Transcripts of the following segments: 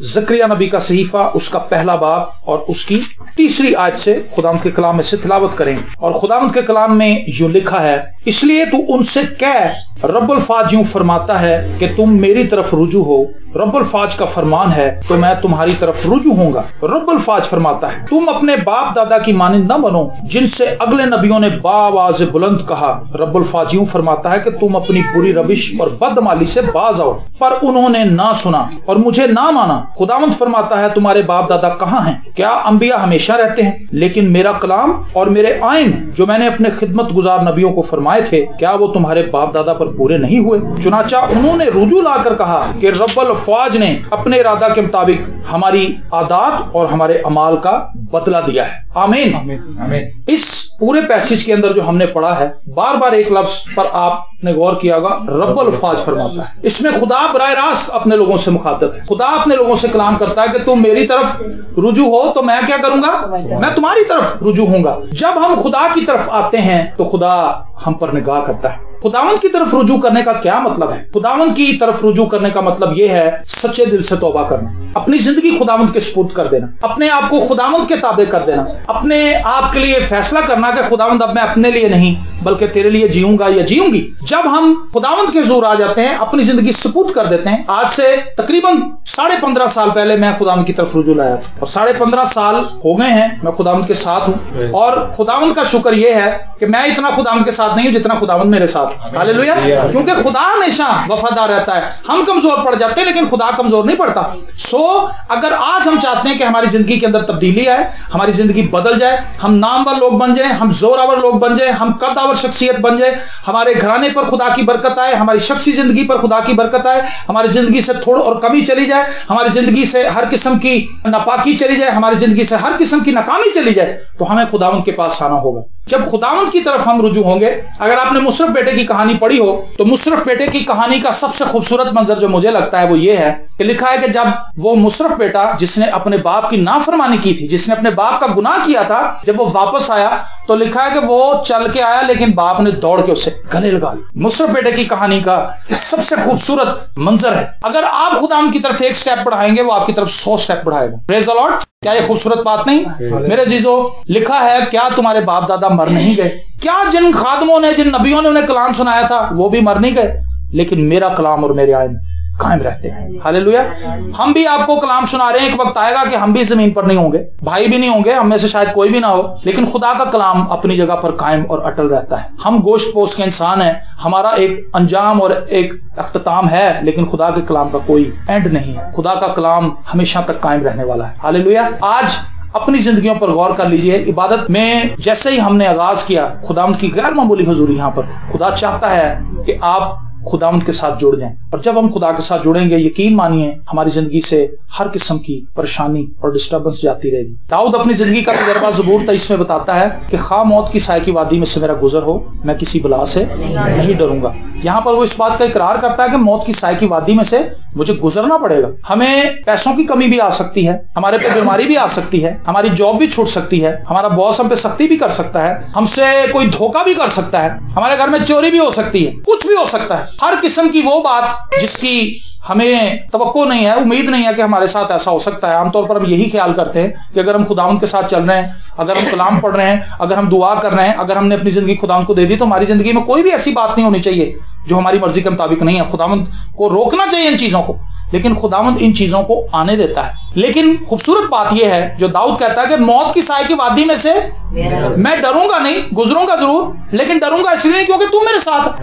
ज़करिया नबी का सहीफा, उसका पहला बाब और उसकी 3री आयत से खुदावंद के कलाम में से तिलावत करेंगे। और खुदावंद के कलाम में यूं लिखा है, इसलिए तू उनसे कह, रब्बुल फाज यूं फरमाता है कि तुम मेरी तरफ रुजू हो। रब्बुल फाज का फरमान है तो मैं तुम्हारी तरफ रुजू होऊंगा। रब्बुल फाज फरमाता है, तुम अपने बाप दादा की मानिंद न बनो जिनसे अगले नबियों ने बाआवाज़ बुलंद कहा। रब्बुल फाज यूं फरमाता है कि तुम अपनी बुरी रविश और बदमाली से बाज आओ, पर उन्होंने ना सुना और मुझे ना माना। खुदावंद फरमाता है, तुम्हारे बाप दादा कहाँ हैं? क्या अंबिया हमेशा रहते हैं? लेकिन मेरा कलाम और मेरे आइन जो मैंने अपने खिदमत गुजार नबियों को फरमाए थे, क्या वो तुम्हारे बाप दादा पर पूरे नहीं हुए? चुनाचा उन्होंने रुजू लाकर कहा कि रब्बुल फाज ने अपने इरादा के मुताबिक हमारी आदात और हमारे अमाल का बदला दिया है। आमीन, आमीन। इस पूरे पैसेज के अंदर जो हमने पढ़ा है, बार बार एक लफ्ज पर आपने गौर किया होगा, रब्बुल फाज फरमाता है। इसमें खुदा बराह रास्त अपने लोगों से मुखातब है। खुदा अपने लोगों से कलाम करता है कि तुम मेरी तरफ रुजू हो तो मैं क्या करूंगा? मैं तुम्हारी तरफ रुजू होऊंगा। जब हम खुदा की तरफ आते हैं तो खुदा हम पर निगाह करता है। खुदावंद की तरफ रुजू करने का क्या मतलब है? खुदावंद की तरफ रुजू करने का मतलब यह है सच्चे दिल से तौबा करना, अपनी जिंदगी खुदावंद के सुपुर्द कर देना, अपने आप को खुदावंद के ताबे कर देना, अपने आप के लिए फैसला करना कि खुदावंद अब मैं अपने लिए नहीं बल्कि तेरे लिए जीऊंगा या जीऊंगी। जब हम खुदावंद के हुजूर आ जाते हैं, अपनी जिंदगी सुपुर्द कर देते हैं। आज से तकरीबन 15.5 साल पहले मैं खुदावंद की तरफ रुजू लाया था और 15.5 साल हो गए हैं मैं खुदावंद के साथ हूं। और खुदावंद का शुक्र यह है कि मैं इतना खुदावंद के साथ नहीं हूं जितना खुदावंद मेरे साथ। हालेलुया, क्योंकि खुदा हमेशा वफादार रहता है। हम कमजोर पड़ जाते हैं लेकिन खुदा कमजोर नहीं पड़ता। अगर आज हम चाहते हैं कि हमारी जिंदगी के अंदर तब्दीली आए, हमारी जिंदगी बदल जाए, हम नामवर लोग बन जाए, हम जोरावर लोग बन जाए, हम कद्दावर शख्सियत बन जाए, हमारे घराने पर खुदा की बरकत आए, हमारी शख्सी जिंदगी पर खुदा की बरकत आए, हमारी जिंदगी से थोड़ और कमी चली जाए, हमारी जिंदगी से हर किस्म की नापाकी चली जाए, हमारी जिंदगी से हर किस्म की नाकामी चली जाए, तो हमें खुदावंद के पास आना होगा। जब खुदावंद की तरफ हम रुजू होंगे, अगर आपने मुशर्रफ बेटे की कहानी पढ़ी हो तो मुशर्रफ बेटे की कहानी का सबसे खूबसूरत मंजर जो मुझे लगता है वो ये है कि लिखा है कि जब वो मुशर्रफ बेटा जिसने अपने बाप की नाफरमानी की थी, जिसने अपने बाप का गुनाह किया था, जब वो वापस आया तो लिखा है कि वो चल के आया लेकिन बाप ने दौड़ के उसे गले लगा लिया। मुशर्रफ बेटे की कहानी का सबसे खूबसूरत मंजर है। अगर आप खुदावंद की तरफ एक स्टेप बढ़ाएंगे, वो आपकी तरफ 100 स्टेप बढ़ाएगा। Praise the Lord. क्या ये खूबसूरत बात नहीं? मेरे अजीजों, लिखा है, क्या तुम्हारे बाप दादा मर नहीं गए? क्या जिन खादमों ने, जिन नबियों ने उन्हें कलाम सुनाया था वो भी मर नहीं गए? लेकिन मेरा कलाम और मेरे आइन कायम रहते हैं। हालेलुया। हम भी आपको कलाम सुना रहे हैं, एक वक्त आएगा कि हम भी जमीन पर नहीं होंगे, भाई भी नहीं होंगे, हम में से शायद कोई भी ना हो, लेकिन खुदा का कलाम अपनी जगह पर कायम और अटल रहता है। हम गोश्त पोस्ट के इंसान हैं, हमारा एक अंजाम और एक अख्ताम है, लेकिन खुदा के कलाम का कोई एंड नहीं है। खुदा का कलाम हमेशा तक कायम रहने वाला है। हालेलुया। आज अपनी जिंदगियों पर गौर कर लीजिए। इबादत में जैसे ही हमने आगाज किया, खुदावंद की गैर मामूली हुजूरी यहाँ पर, खुदा चाहता है कि आप खुदावंद के साथ जुड़ जाएं। और जब हम खुदा के साथ जुड़ेंगे, यकीन मानिए हमारी जिंदगी से हर किस्म की परेशानी और डिस्टर्बेंस जाती रहेगी। दाऊद अपनी जिंदगी का तजर्बा ज़बूर 23 में बताता है कि खा मौत की साए की वादी में से मेरा गुजर हो, मैं किसी बला से नहीं डरूंगा। यहाँ पर वो इस बात का इकरार करता है कि मौत की साए की वादी में से मुझे गुजरना पड़ेगा। हमें पैसों की कमी भी आ सकती है, हमारे पे बीमारी भी आ सकती है, हमारी जॉब भी छूट सकती है, हमारा बॉस हम पे सख्ती भी कर सकता है, हमसे कोई धोखा भी कर सकता है, हमारे घर में चोरी भी हो सकती है, कुछ भी हो सकता है। हर किस्म की वो बात जिसकी हमें तवक्को नहीं है, उम्मीद नहीं है कि हमारे साथ ऐसा हो सकता है। आमतौर पर हम यही ख्याल करते हैं कि अगर हम खुदावंद के साथ चल रहे हैं, अगर हम कलाम पढ़ रहे हैं, अगर हम दुआ कर रहे हैं, अगर हमने अपनी जिंदगी खुदावंद को दे दी, तो हमारी जिंदगी में कोई भी ऐसी बात नहीं होनी चाहिए जो हमारी मर्जी के मुताबिक नहीं है। खुदावंद को रोकना चाहिए इन चीजों को, लेकिन खुदावंद इन चीजों को आने देता है। लेकिन खूबसूरत बात यह है जो दाऊद कहता है कि मौत की साए की वादी में से मैं डरूंगा नहीं, गुजरूंगा जरूर, लेकिन डरूंगा इसलिए नहीं क्योंकि तू मेरे साथ।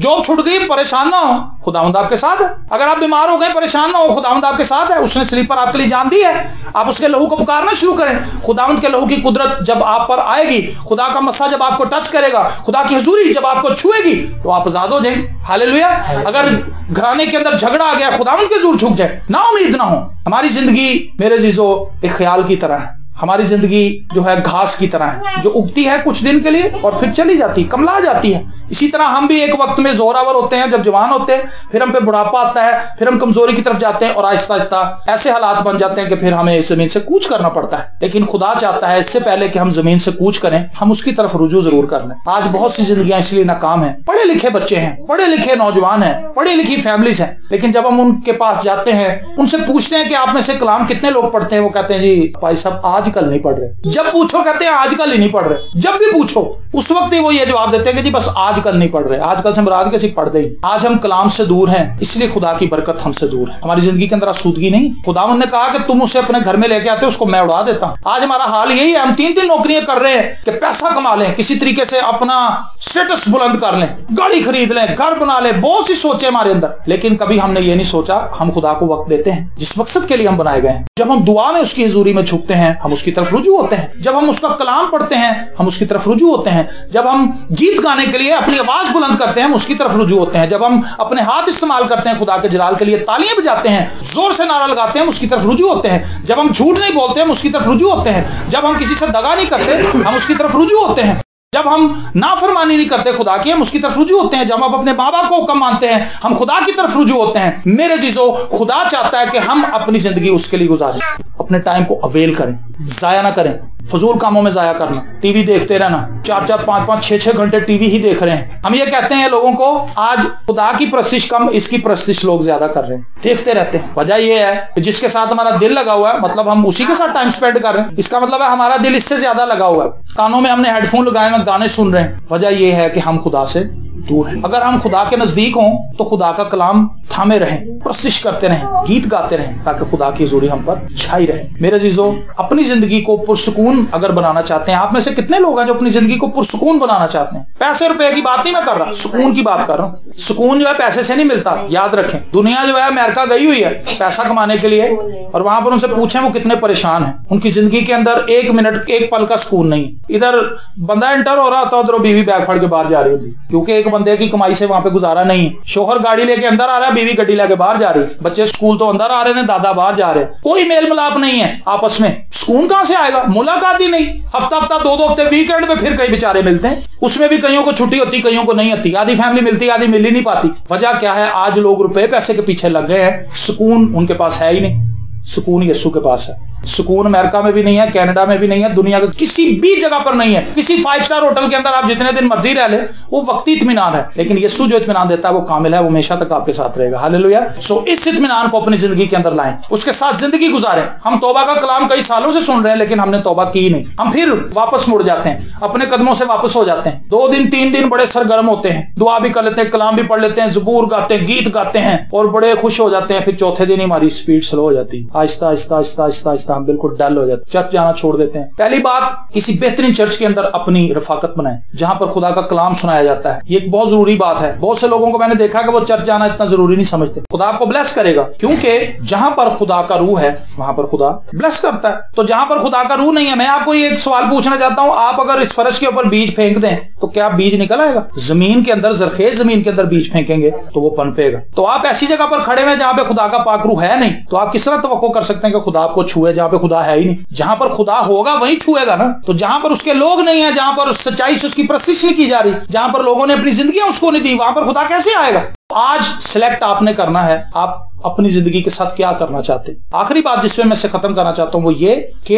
जॉब छूट गई, परेशान ना हो, खुदावंद आपके साथ है। अगर आप बीमार हो गए, परेशान ना हो, खुदावंद आपके साथ है। उसने स्लीपर आपके लिए जान दी है। आप उसके लहू को पुकारना शुरू करें। खुदावंद के लहू की कुदरत जब आप पर आएगी, खुदा का मस्सा जब आपको टच करेगा, खुदा की हुजूरी जब आपको छुएगी, तो आप आजाद हो जाएंगे। हालेलुया। अगर घराने के अंदर झगड़ा आ गया, खुदावंद के हुजूर झुक जाए, ना उम्मीद ना हो। हमारी जिंदगी मेरे जीजो एक ख्याल की तरह है। हमारी जिंदगी जो है घास की तरह है, जो उगती है कुछ दिन के लिए और फिर चली जाती है, कमला जाती है। इसी तरह हम भी एक वक्त में जोरावर होते हैं, जब जवान होते हैं, फिर हम पे बुढ़ापा आता है, फिर हम कमजोरी की तरफ जाते हैं और आहिस्ता आहिस्ता ऐसे हालात बन जाते हैं कि फिर हमें जमीन से कूच करना पड़ता है। लेकिन खुदा चाहता है इससे पहले कि हम जमीन से कूच करें, हम उसकी तरफ रुजू जरूर कर लें। आज बहुत सी जिंदगियां इसलिए नाकाम हैं, पढ़े लिखे बच्चे हैं, पढ़े लिखे नौजवान हैं, पढ़ी लिखी फैमिलीज हैं, लेकिन जब हम उनके पास जाते हैं, उनसे पूछते हैं कि आप में से कलाम कितने लोग पढ़ते हैं, वो कहते हैं जी भाई साहब आजकल नहीं पढ़ रहे। जब पूछो कहते हैं आजकल ही नहीं पढ़ रहे। जब भी पूछो उस वक्त ही वो ये जवाब देते हैं कि जी बस आजकल नहीं पढ़ रहे। आजकल से मुराद के सिर्फ पढ़ते ही। आज हम कलाम से दूर हैं, इसलिए खुदा की बरकत हमसे दूर है। हमारी जिंदगी के अंदर आसूदगी नहीं। खुदावंद ने कहा कि तुम उसे अपने घर में लेके आते हो, उसको मैं उड़ा देता हूं। आज हमारा हाल यही है, हम 3-3 नौकरियां कर रहे हैं कि पैसा कमा लें, किसी तरीके से अपना स्टेटस बुलंद कर लें, गाड़ी खरीद लें, घर बना लें, बहुत सी सोचे हमारे अंदर। लेकिन कभी हमने ये नहीं सोचा हम खुदा को वक्त देते हैं जिस मकसद के लिए हम बनाए गए हैं। जब हम दुआ में उसकी हुजूरी में झुकते हैं, हम उसकी तरफ रुजू होते हैं। जब हम उसका कलाम पढ़ते हैं, हम उसकी तरफ रुजू होते हैं। जब हम गीत गाने के लिए अपनी आवाज बुलंद करते हैं, हम उसकी तरफ रुजू होते हैं। जब हम अपने हाथ इस्तेमाल करते हैं खुदा के जलाल के लिए, तालियां बजाते हैं, जोर से नारा लगाते हैं, हम उसकी तरफ रुजू होते हैं। जब हम झूठ नहीं बोलते, हम उसकी तरफ रुजू होते हैं। जब हम किसी से दगा नहीं करते, हम उसकी तरफ रुजू होते हैं। जब हम नाफरमानी नहीं करते खुदा की, हम उसकी तरफ रुजू होते हैं। जब हम अपने माँ बाप को हुक्म मानते हैं, हम खुदा की तरफ रुजू होते हैं। मेरे जीजो, खुदा चाहता है कि हम अपनी जिंदगी उसके लिए गुजारें, अपने टाइम को अवेल करें, जाया ना करें। फजूल कामों में जाया करना, टीवी देखते रहना, 4-4, 5-5, 6-6 घंटे टीवी ही देख रहे हैं। हम ये कहते हैं लोगों को आज खुदा की प्रस्तिश कम, इसकी प्रस्तिश लोग ज्यादा कर रहे हैं, देखते रहते हैं। वजह यह है कि जिसके साथ हमारा दिल लगा हुआ है, मतलब हम उसी के साथ टाइम स्पेंड कर रहे हैं, इसका मतलब है हमारा दिल इससे ज्यादा लगा हुआ है। कानों में हमने हेडफोन लगाए हैं, गाने सुन रहे हैं। वजह यह है कि हम खुदा से दूर है। अगर हम खुदा के नजदीक हों तो खुदा का कलाम थामे रहें, प्रशिश करते रहें, गीत गाते रहें, ताकि खुदा की हुजूरी हम पर छाई रहे। मेरे अजीजों, अपनी जिंदगी को पुरसुकून अगर बनाना चाहते हैं, आप में से कितने लोग हैं जो अपनी जिंदगी को पुरसुकून बनाना चाहते हैं? पैसे रुपए की बात नहीं मैं कर रहा, सुकून की बात कर रहा हूँ। सुकून जो है पैसे से नहीं मिलता, याद रखें। दुनिया जो है अमेरिका गई हुई है पैसा कमाने के लिए, और वहां पर उनसे पूछें वो कितने परेशान हैं। उनकी जिंदगी के अंदर एक मिनट, एक पल का सुकून नहीं। इधर बंदा एंटर हो रहा होता, उधर बीवी बैग फाड़ के बाहर जा रही होती, क्योंकि एक बंदे की कमाई से वहां पे गुजारा नहीं है। शोहर गाड़ी लेके अंदर आ रहा है, बीवी गड्डी लेके बाहर जा रही, बच्चे स्कूल तो अंदर आ रहे हैं, दादा बाहर जा रहे हैं। कोई मेल मिलाप नहीं है आपस में। सुकून कहां से आएगा? मुलाकात ही नहीं। हफ्ता हफ्ता 2-2 हफ्ते वीकेंड पे फिर कई बेचारे मिलते हैं, उसमें भी कईयों को छुट्टी होती, कईयों को नहीं होती। आधी फैमिली मिलती, आधी मिल ही नहीं पाती। वजह क्या है? आज लोग रुपए पैसे के पीछे लग गए हैं, सुकून उनके पास है ही नहीं। सुकून यीशु के पास है। सुकून अमेरिका में भी नहीं है, कनाडा में भी नहीं है, दुनिया के किसी भी जगह पर नहीं है। किसी 5 स्टार होटल के अंदर आप जितने दिन मर्जी रह ले, वो वक्ती इत्मीनान है, लेकिन यीशु जो इत्मीनान देता है वो कामिल है, वो हमेशा तक आपके साथ रहेगा। हालेलुया। सो इस इत्मीनान को अपनी जिंदगी के अंदर लाएं, उसके साथ जिंदगी गुजारें। हम तौबा का कलाम कई सालों से सुन रहे हैं, लेकिन हमने तौबा की नहीं। हम फिर वापस मुड़ जाते हैं, अपने कदमों से वापस हो जाते हैं। 2 दिन 3 दिन बड़े सरगर्म होते हैं, दुआ भी कर लेते हैं, कलाम भी पढ़ लेते हैं, ज़बूर गाते हैं, गीत गाते हैं और बड़े खुश हो जाते हैं। फिर चौथे दिन हमारी स्पीड स्लो हो जाती है, आहिस्ता आहिस्ता आहिस्ता आहिस्ता आहिस्ता हम बिल्कुल डल हो जाते, चर्च जाना छोड़ देते हैं। पहली बात, किसी बेहतरीन चर्च के अंदर अपनी रफाकत बनाएं जहां पर खुदा का कलाम सुनाया जाता है। ये एक बहुत जरूरी बात है। बहुत से लोगों को मैंने देखा कि वो चर्च जाना इतना जरूरी नहीं समझते। खुदा आपको ब्लेस करेगा, क्योंकि जहां पर खुदा का रूह है वहां पर खुदा ब्लेस करता है। तो जहां पर खुदा का रूह नहीं है, मैं आपको ये एक सवाल पूछना चाहता हूं, आप अगर इस फर्श के ऊपर बीज फेंक दें तो क्या बीज निकल आएगा? जमीन के अंदर, जरखेज जमीन के अंदर बीज फेंकेंगे तो वो पनपेगा। तो आप ऐसी जगह पर खड़े हैं जहां पे खुदा का पाक रूह है नहीं, तो आप किस तरह तवक्को कर सकते हैं कि खुदा आपको छुए जहां पे खुदा है ही नहीं? जहां पर खुदा होगा वहीं छुएगा ना। तो जहां पर उसके लोग नहीं है, जहां पर सच्चाई से उसकी प्रशिश नहीं की जा रही, जहां पर लोगों ने अपनी जिंदगियां उसको नहीं दी, वहां पर खुदा कैसे आएगा? आज सिलेक्ट आपने करना है, आप अपनी जिंदगी के साथ क्या करना चाहते हैं। आखिरी बात जिसमें मैं से खत्म करना चाहता हूं वो ये कि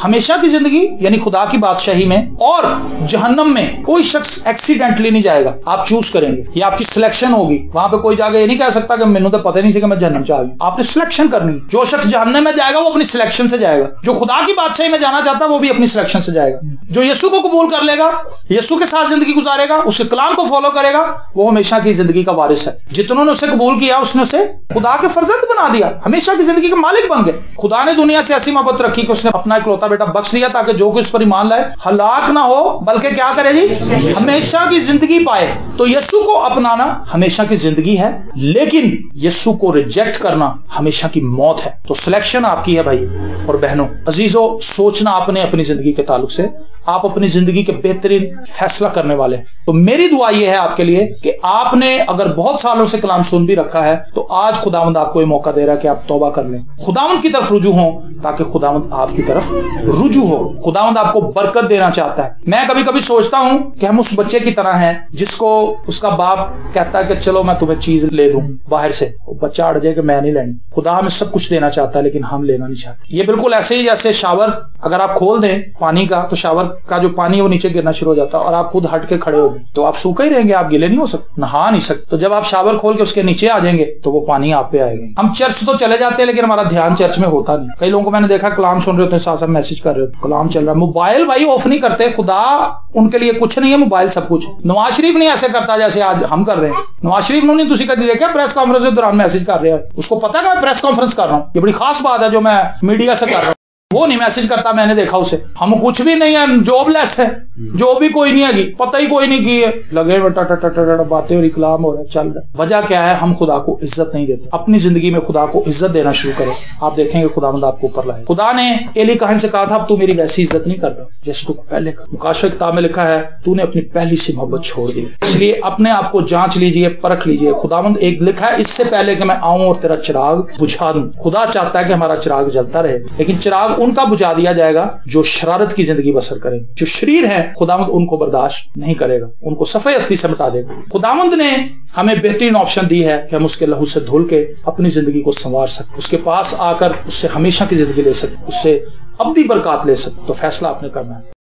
हमेशा की जिंदगी यानी खुदा की बादशाही में और जहन्नम में कोई शख्स एक्सीडेंटली नहीं जाएगा। आप चूज करेंगे, ये आपकी सिलेक्शन होगी। वहां पे कोई जाके ये नहीं कह सकता कि मैंने तो पता नहीं था कि मैं जहन्नम जा गया। आपने सिलेक्शन करनी। जो शख्स जहन्नम में जाएगा वो अपनी सिलेक्शन से जाएगा, जो खुदा की बादशाही में जाना चाहता है वो भी अपनी सिलेक्शन से जाएगा। जो यीशु को कबूल कर लेगा, यीशु के साथ जिंदगी गुजारेगा, उसके कलाम को फॉलो करेगा, वो हमेशा की जिंदगी का वारिस है। जितनों ने उसे कबूल किया उसने उसे खुदा के फर्जंद बना दिया, हमेशा की जिंदगी के मालिक बन गए। खुदा ने दुनिया से ऐसी मोहब्बत रखी कि उसने अपना इकलौता बेटा बख्श दिया ताकि जो कोई उस पर ईमान लाए हलाक ना हो, बल्कि क्या करे जी, हमेशा की जिंदगी पाए। तो यीशु को अपनाना हमेशा की जिंदगी है, लेकिन यीशु को रिजेक्ट करना हमेशा की मौत है। तो सिलेक्शन आपकी है भाई और बहनों। अजीजों, सोचना आपने अपनी जिंदगी के ताल्लुक से, आप अपनी जिंदगी के बेहतरीन फैसला करने वाले। तो मेरी दुआ यह है आपके लिए कि आपने अगर बहुत सालों से कलाम सुन भी रखा है तो आज खुदावंद खुदावंद आपको ये मौका दे रहा है कि आप तौबा कर लें, खुदावंद की तरफ रुजू हो, ताकि खुदावंद आपकी तरफ रुजू हो। खुदावंद आपको बरकत देना चाहता है। मैं कभी कभी सोचता हूं कि हम उस बच्चे की तरह हैं जिसको उसका बाप कहता है कि चलो मैं तुम्हें चीज ले दूं बाहर से, बच्चा अड़ जाए कि मैं नहीं लेनी। खुदा हमें सब कुछ देना चाहता है लेकिन हम लेना नहीं चाहते। ये बिल्कुल ऐसे ही जैसे शावर अगर आप खोल दें पानी का, तो शावर का जो पानी है वो नीचे गिरना शुरू हो जाता है और आप खुद हट के खड़े हो गए तो आप सूखे ही रहेंगे, आप गिले नहीं हो सकते, नहा नहीं सकते। तो जब आप शावर खोल के उसके नीचे आ जाएंगे तो वो पानी आप पे आएगा। हम चर्च तो चले जाते हैं लेकिन हमारा ध्यान चर्च में होता नहीं। कई लोगों को मैंने देखा कलाम सुन रहे होते हैं, साथ साथ मैसेज कर रहे होते, कलाम चल रहा है, मोबाइल भाई ऑफ नहीं करते। खुदा उनके लिए कुछ नहीं है, मोबाइल सब कुछ। नवाज शरीफ नहीं ऐसे करता जैसे आज हम कर रहे हैं। नवाज शरीफ ने नहीं, तुसी कभी देखा प्रेस कॉन्फ्रेंस के दौरान मैसेज कर रहे हैं, उसको पता है मैं प्रेस कॉन्फ्रेंस कर रहा हूँ, ये बड़ी खास बात है जो मैं मीडिया से कर रहा हूँ। वो नहीं मैसेज करता, मैंने देखा उसे। हम कुछ भी नहीं है, जॉबलेस है, जॉब भी कोई नहीं है, पता ही कोई नहीं की है, लगे बातें और इकलाम हो रहा है, चल रहा। वजह क्या है? हम खुदा को इज्जत नहीं देते। अपनी जिंदगी में खुदा को इज्जत देना शुरू करें, आप देखेंगे खुदावंद आपको ऊपर लाए। खुदा ने एली काहन से कहा था, अब तू मेरी वैसी इज्जत नहीं करता जैसे तू पहले कर। मुकाशवा किताब में लिखा है, तूने अपनी पहली सी मोहब्बत छोड़ दी। इसलिए अपने आप को जांच लीजिए, परख लीजिए। खुदावंद एक लिखा है, इससे पहले कि मैं आऊं और तेरा चिराग बुझा दूं। खुदा चाहता है कि हमारा चिराग जलता रहे, लेकिन चिराग उनका बुझा दिया जाएगा जो शरारत की जिंदगी बसर करें। जो शरीर है खुदावंद उनको बर्दाश्त नहीं करेगा, उनको सफे अस्ती से मिटा देगा। खुदावंद ने हमें बेहतरीन ऑप्शन दी है कि हम उसके लहू से धुल के अपनी जिंदगी को संवार सकते, उसके पास आकर उससे हमेशा की जिंदगी ले सकते, उससे अब्दी बरकत ले सकते। तो फैसला आपने करना है।